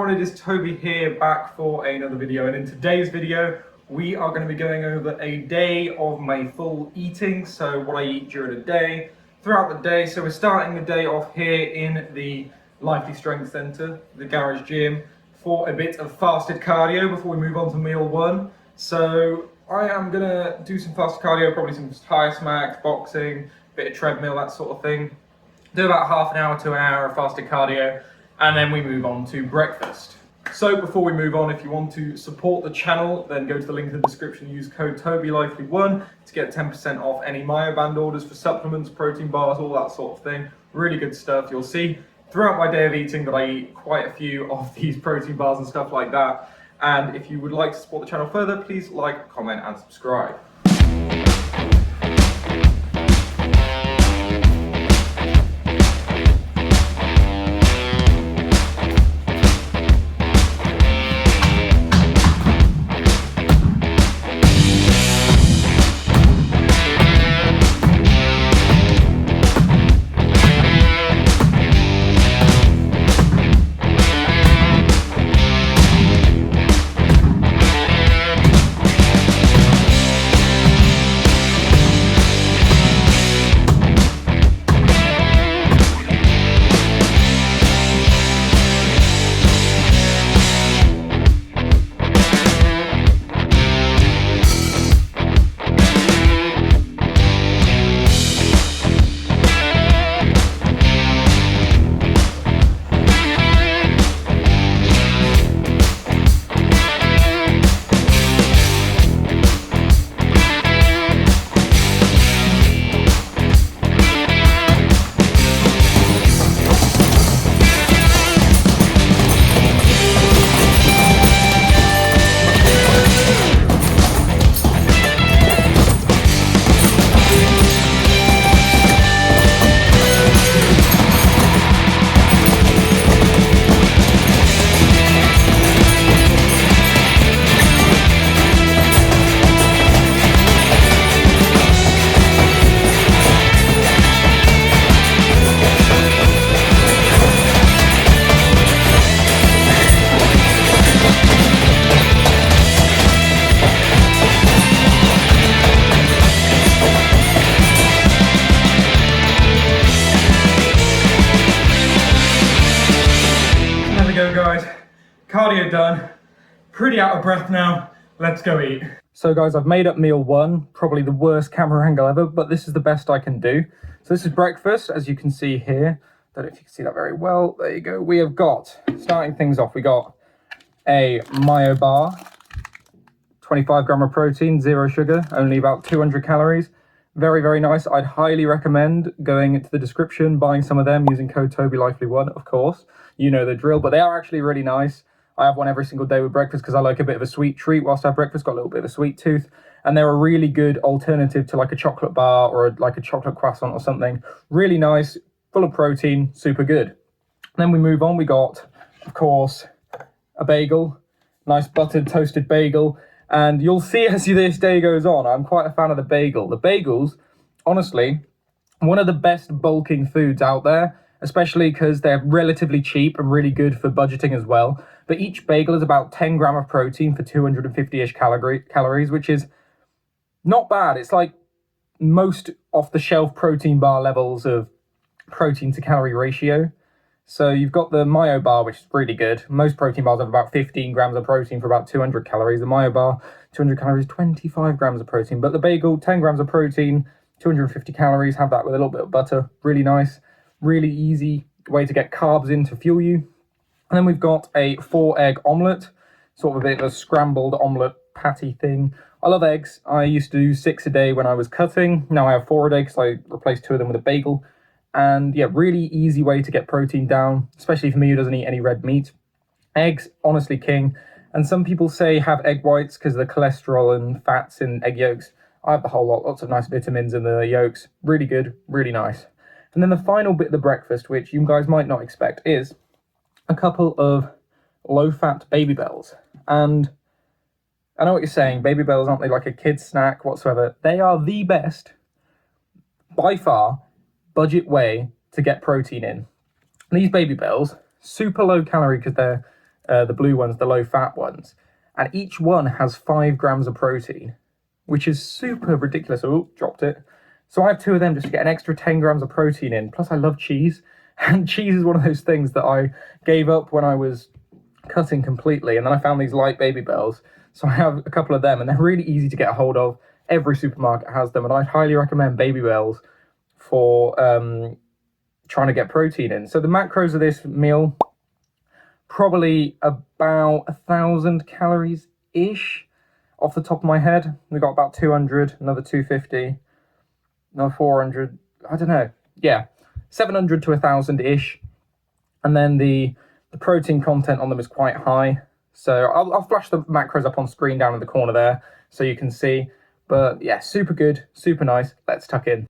everyone, it is Toby here, back for another video, and in today's video we are going to be going over a day of my full eating, so what I eat during the day, throughout the day. So we're starting the day off here in the Lively Strength Centre, the garage gym, for a bit of fasted cardio before we move on to meal one. So I am going to do some fasted cardio, probably some tire smacks, boxing, bit of treadmill, that sort of thing. Do about half an hour to an hour of fasted cardio, and then we move on to breakfast. So before we move on, if you want to support the channel, then go to the link in the description, use code TOBYLIFELY1 to get 10% off any myo-band orders for supplements, protein bars, all that sort of thing. Really good stuff. You'll see throughout my day of eating that I eat quite a few of these protein bars and stuff like that. And if you would like to support the channel further, please like, comment and subscribe. Guys, cardio done, pretty out of breath now, let's go eat. So guys, I've made up meal one, probably the worst camera angle ever, but this is the best I can do. So this is breakfast, as you can see here. Don't know if you can see that very well. There you go. We have got, starting things off, we got a myo bar, 25 gram of protein, 0 sugar, only about 200 calories. Very, very nice. I'd highly recommend going into the description, buying some of them using code TOBYLIFELY1, of course. You know the drill, but they are actually really nice. I have one every single day with breakfast because I like a bit of a sweet treat whilst I have breakfast. Got a little bit of a sweet tooth. And they're a really good alternative to like a chocolate bar or like a chocolate croissant or something. Really nice, full of protein, super good. Then we move on. We got, of course, a bagel. Nice buttered toasted bagel. And you'll see as this day goes on, I'm quite a fan of the bagel. The bagels, honestly, one of the best bulking foods out there, especially because they're relatively cheap and really good for budgeting as well. But each bagel is about 10 gram of protein for 250-ish calories, which is not bad. It's like most off-the-shelf protein bar levels of protein to calorie ratio. So you've got the myo bar, which is really good. Most protein bars have about 15 grams of protein for about 200 calories. The myo bar, 200 calories, 25 grams of protein. But the bagel, 10 grams of protein, 250 calories. Have that with a little bit of butter. Really nice. Really easy way to get carbs in to fuel you. And then we've got a 4-egg omelette, sort of a bit of a scrambled omelette patty thing. I love eggs. I used to do 6 a day when I was cutting. Now I have 4 a day because I replaced 2 of them with a bagel. And yeah, really easy way to get protein down, especially for me who doesn't eat any red meat. Eggs, honestly king. And some people say have egg whites because of the cholesterol and fats in egg yolks. I have the whole lot, lots of nice vitamins in the yolks. Really good, really nice. And then the final bit of the breakfast, which you guys might not expect, is a couple of low-fat Baby Bells. And I know what you're saying, Baby Bells, aren't they like a kid's snack whatsoever? They are the best, by far, budget way to get protein in. These Baby Bells, super low calorie because they're the blue ones, the low fat ones. And each one has 5 grams of protein, which is super ridiculous. Oh, dropped it. So I have 2 of them just to get an extra 10 grams of protein in. Plus I love cheese. And cheese is one of those things that I gave up when I was cutting completely. And then I found these light Baby Bells. So I have a couple of them and they're really easy to get a hold of. Every supermarket has them. And I'd highly recommend Baby Bells for trying to get protein in. So the macros of this meal, probably about 1,000 calories-ish off the top of my head. We got about 200, another 250, another 400, I don't know. Yeah, 700 to 1,000-ish. And then the protein content on them is quite high. So I'll flash the macros up on screen down in the corner there so you can see. But yeah, super good, super nice. Let's tuck in.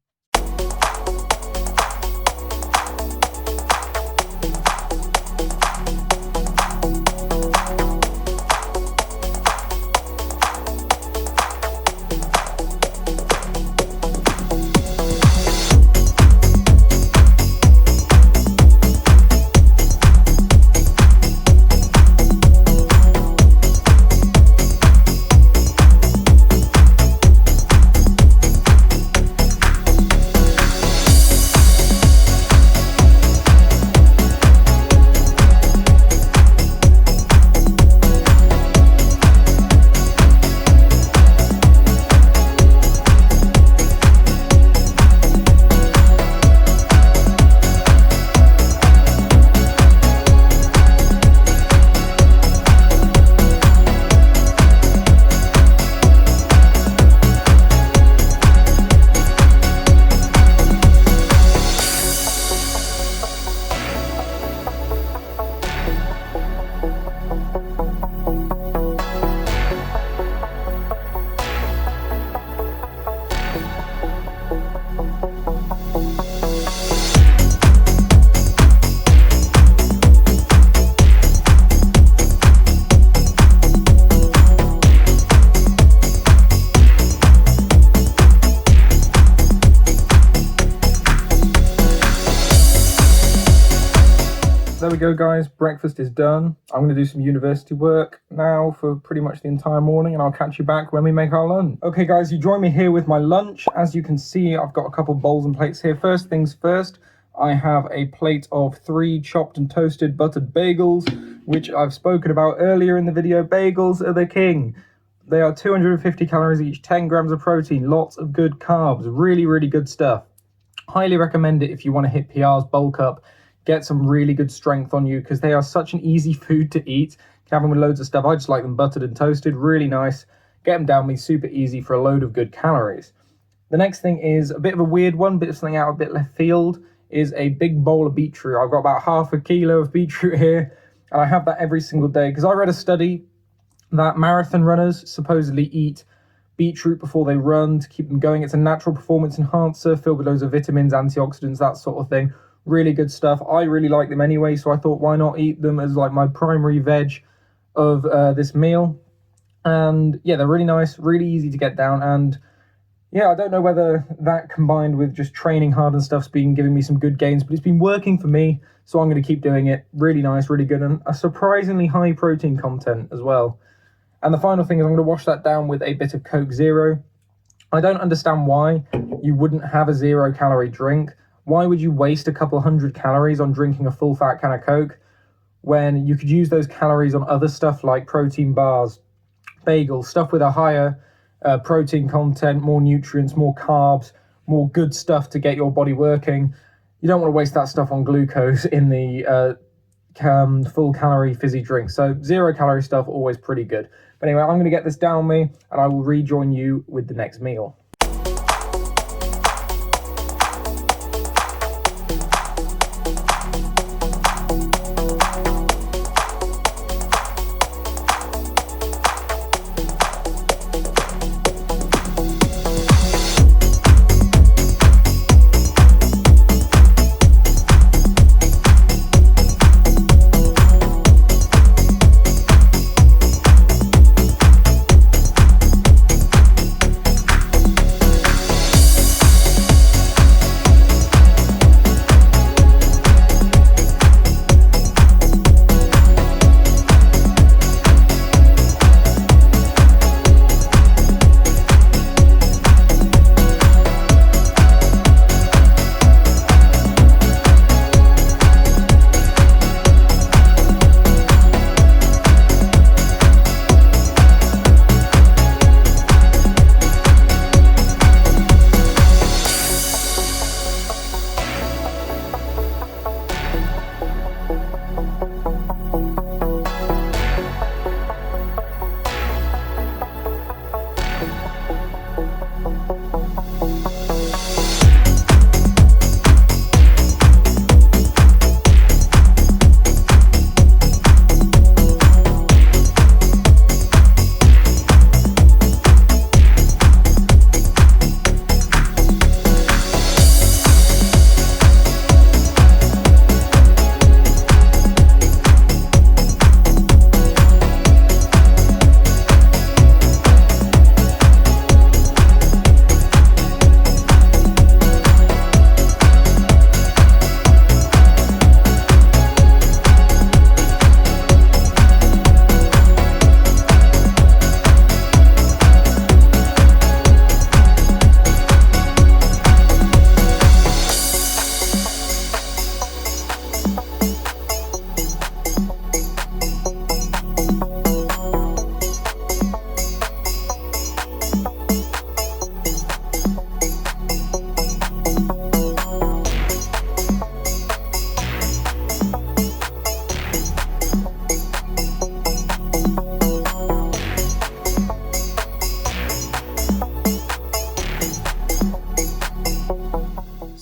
There we go, guys. Breakfast is done. I'm going to do some university work now for pretty much the entire morning, and I'll catch you back when we make our lunch. Okay, guys, you join me here with my lunch. As you can see, I've got a couple bowls and plates here. First things first, I have a plate of 3 chopped and toasted buttered bagels, which I've spoken about earlier in the video. Bagels are the king. They are 250 calories each, 10 grams of protein, lots of good carbs, really, really good stuff. Highly recommend it if you want to hit PRs, bulk up, get some really good strength on you, because they are such an easy food to eat. You can have them with loads of stuff. I just like them buttered and toasted, really nice. Get them down me, super easy for a load of good calories. The next thing is a bit of a weird one, bit of something out a bit left field, is a big bowl of beetroot. I've got about half a kilo of beetroot here, and I have that every single day, because I read a study that marathon runners supposedly eat beetroot before they run to keep them going. It's a natural performance enhancer filled with loads of vitamins, antioxidants, that sort of thing. Really good stuff. I really like them anyway, so I thought, why not eat them as like my primary veg of this meal. And yeah, they're really nice, really easy to get down. And yeah, I don't know whether that combined with just training hard and stuff's been giving me some good gains, but it's been working for me, so I'm going to keep doing it. Really nice, really good, and a surprisingly high protein content as well. And the final thing is I'm going to wash that down with a bit of Coke Zero. I don't understand why you wouldn't have a 0-calorie drink. Why would you waste a couple 100 calories on drinking a full-fat can of Coke when you could use those calories on other stuff like protein bars, bagels, stuff with a higher protein content, more nutrients, more carbs, more good stuff to get your body working? You don't want to waste that stuff on glucose in the full-calorie fizzy drink. So 0-calorie stuff, always pretty good. But anyway, I'm going to get this down me, and I will rejoin you with the next meal.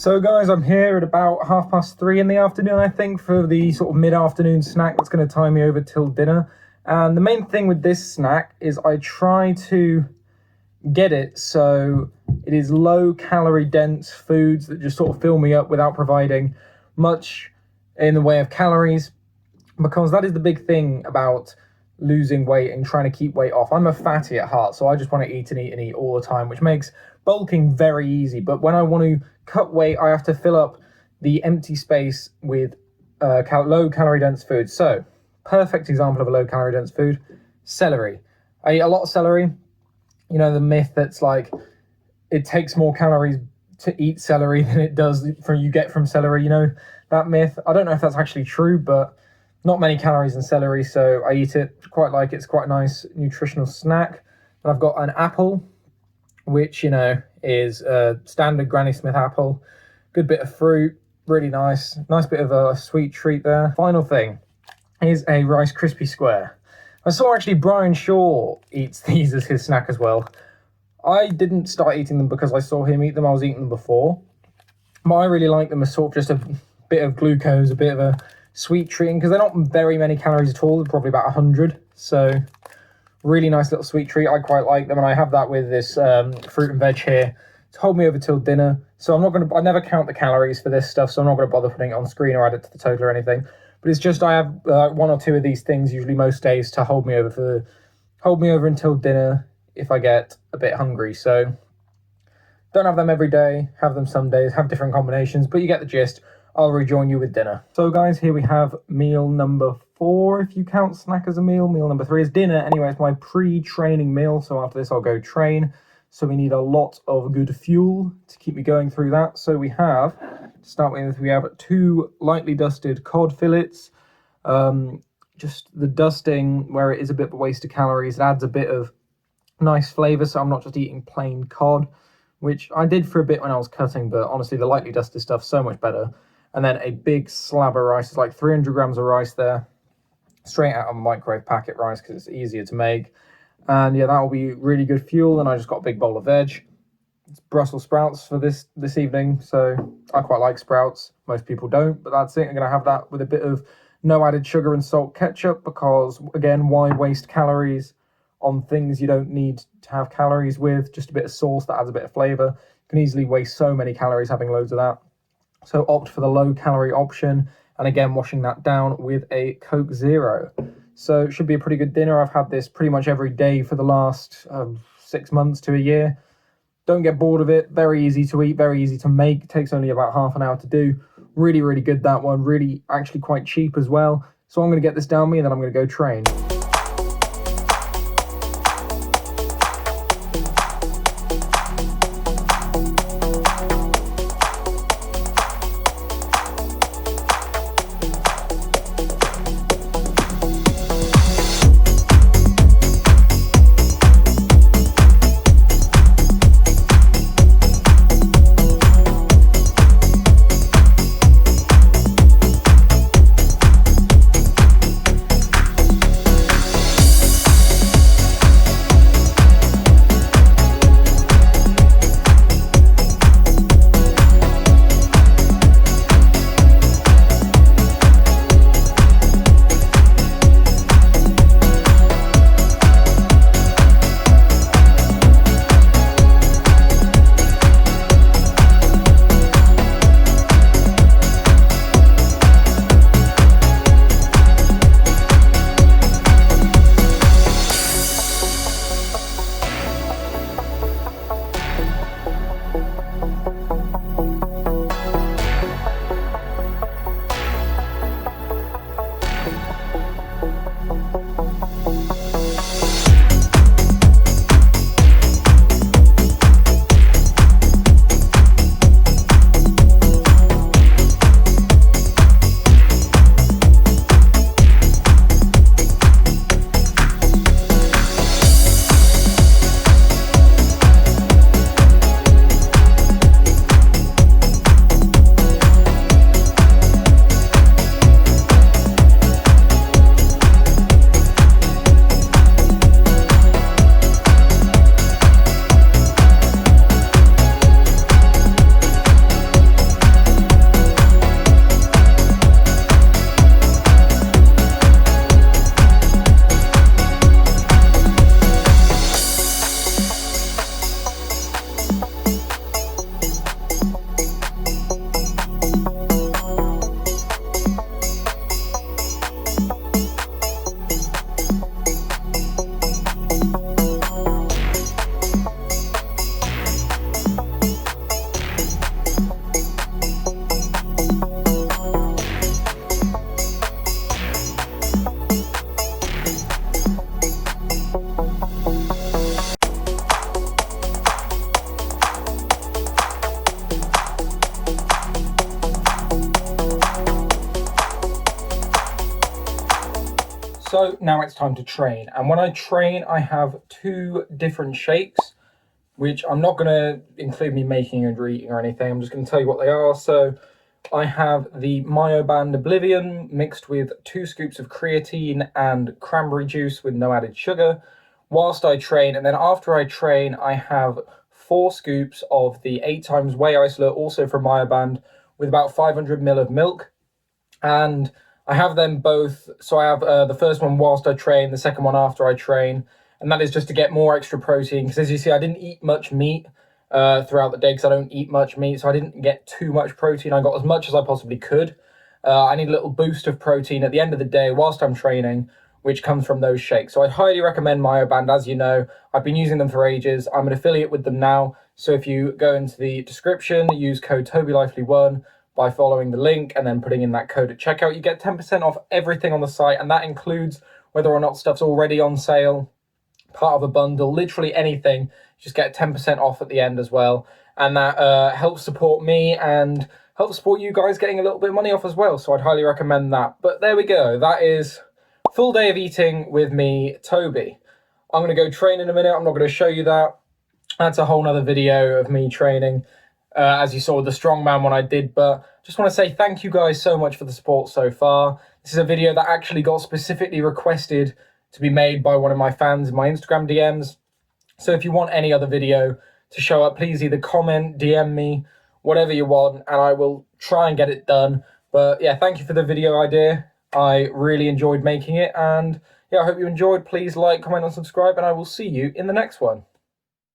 So guys, I'm here at about 3:30 in the afternoon, I think, for the sort of mid-afternoon snack that's going to tie me over till dinner. And the main thing with this snack is I try to get it so it is low calorie dense foods that just sort of fill me up without providing much in the way of calories, because that is the big thing about losing weight and trying to keep weight off. I'm a fatty at heart, so I just want to eat and eat and eat all the time, which makes bulking very easy. But when I want to cut weight, I have to fill up the empty space with low calorie dense food. So perfect example of a low calorie dense food: celery. I eat a lot of celery. You know, the myth that's like it takes more calories to eat celery than it does you get from celery. You know, that myth. I don't know if that's actually true, but not many calories in celery, so I eat it. Quite like it. It's quite a nice nutritional snack. And I've got an apple, which, you know, is a standard Granny Smith apple. Good bit of fruit, really nice. Nice bit of a sweet treat there. Final thing is a Rice Krispie Square. I saw actually Brian Shaw eats these as his snack as well. I didn't start eating them because I saw him eat them. I was eating them before. But I really like them as sort of just a bit of glucose, a bit of a sweet treat, because they're not very many calories at all. They're probably about 100. So really nice little sweet treat. I quite like them, and I have that with this fruit and veg here to hold me over till dinner. So I never count the calories for this stuff, so I'm not going to bother putting it on screen or add it to the total or anything. But it's just I have one or two of these things usually most days to hold me over until dinner if I get a bit hungry. So don't have them every day, have them some days, have different combinations, but you get the gist. I'll rejoin you with dinner. So guys, here we have meal number 4, if you count snack as a meal. Meal number 3 is dinner. Anyway, it's my pre-training meal, so after this I'll go train. So we need a lot of good fuel to keep me going through that. So we have, to start with, we have 2 lightly dusted cod fillets. Just the dusting, where it is a bit of a waste of calories, it adds a bit of nice flavour, so I'm not just eating plain cod, which I did for a bit when I was cutting, but honestly the lightly dusted stuff's so much better. And then a big slab of rice. It's like 300 grams of rice there, straight out of a microwave packet rice because it's easier to make. And yeah, that will be really good fuel. And I just got a big bowl of veg. It's Brussels sprouts for this evening, so I quite like sprouts. Most people don't, but that's it. I'm going to have that with a bit of no added sugar and salt ketchup, because again, why waste calories on things you don't need to have calories with? Just a bit of sauce that adds a bit of flavour. You can easily waste so many calories having loads of that. So opt for the low calorie option, and again washing that down with a Coke Zero. So it should be a pretty good dinner. I've had this pretty much every day for the last 6 months to a year. Don't get bored of it. Very easy to eat, very easy to make. It takes only about half an hour to do. Really, really good, that one. Really, actually quite cheap as well. So I'm going to get this down me, and then I'm going to go train. So now it's time to train. And when I train, I have 2 different shakes, which I'm not going to include me making and eating or anything. I'm just going to tell you what they are. So I have the myo-band Oblivion mixed with 2 scoops of creatine and cranberry juice with no added sugar whilst I train. And then after I train, I have 4 scoops of the 8 times Whey isolate, also from myo-band, with about 500 ml of milk. And I have them both. So I have the first one whilst I train, the second one after I train. And that is just to get more extra protein. Because as you see, I didn't eat much meat throughout the day because I don't eat much meat. So I didn't get too much protein. I got as much as I possibly could. I need a little boost of protein at the end of the day whilst I'm training, which comes from those shakes. So I'd highly recommend myo-band. As you know, I've been using them for ages. I'm an affiliate with them now. So if you go into the description, use code TobyLively1 by following the link and then putting in that code at checkout, you get 10% off everything on the site. And that includes whether or not stuff's already on sale, part of a bundle, literally anything. You just get 10% off at the end as well. And that helps support me and helps support you guys getting a little bit of money off as well. So I'd highly recommend that. But there we go. That is full day of eating with me, Toby. I'm going to go train in a minute. I'm not going to show you that. That's a whole nother video of me training, as you saw with the strongman one I did. But just want to say thank you guys so much for the support so far. This is a video that actually got specifically requested to be made by one of my fans in my Instagram DMs. So if you want any other video to show up, please either comment, DM me, whatever you want, and I will try and get it done. But yeah, thank you for the video idea. I really enjoyed making it, and yeah, I hope you enjoyed. Please like, comment, and subscribe, and I will see you in the next one.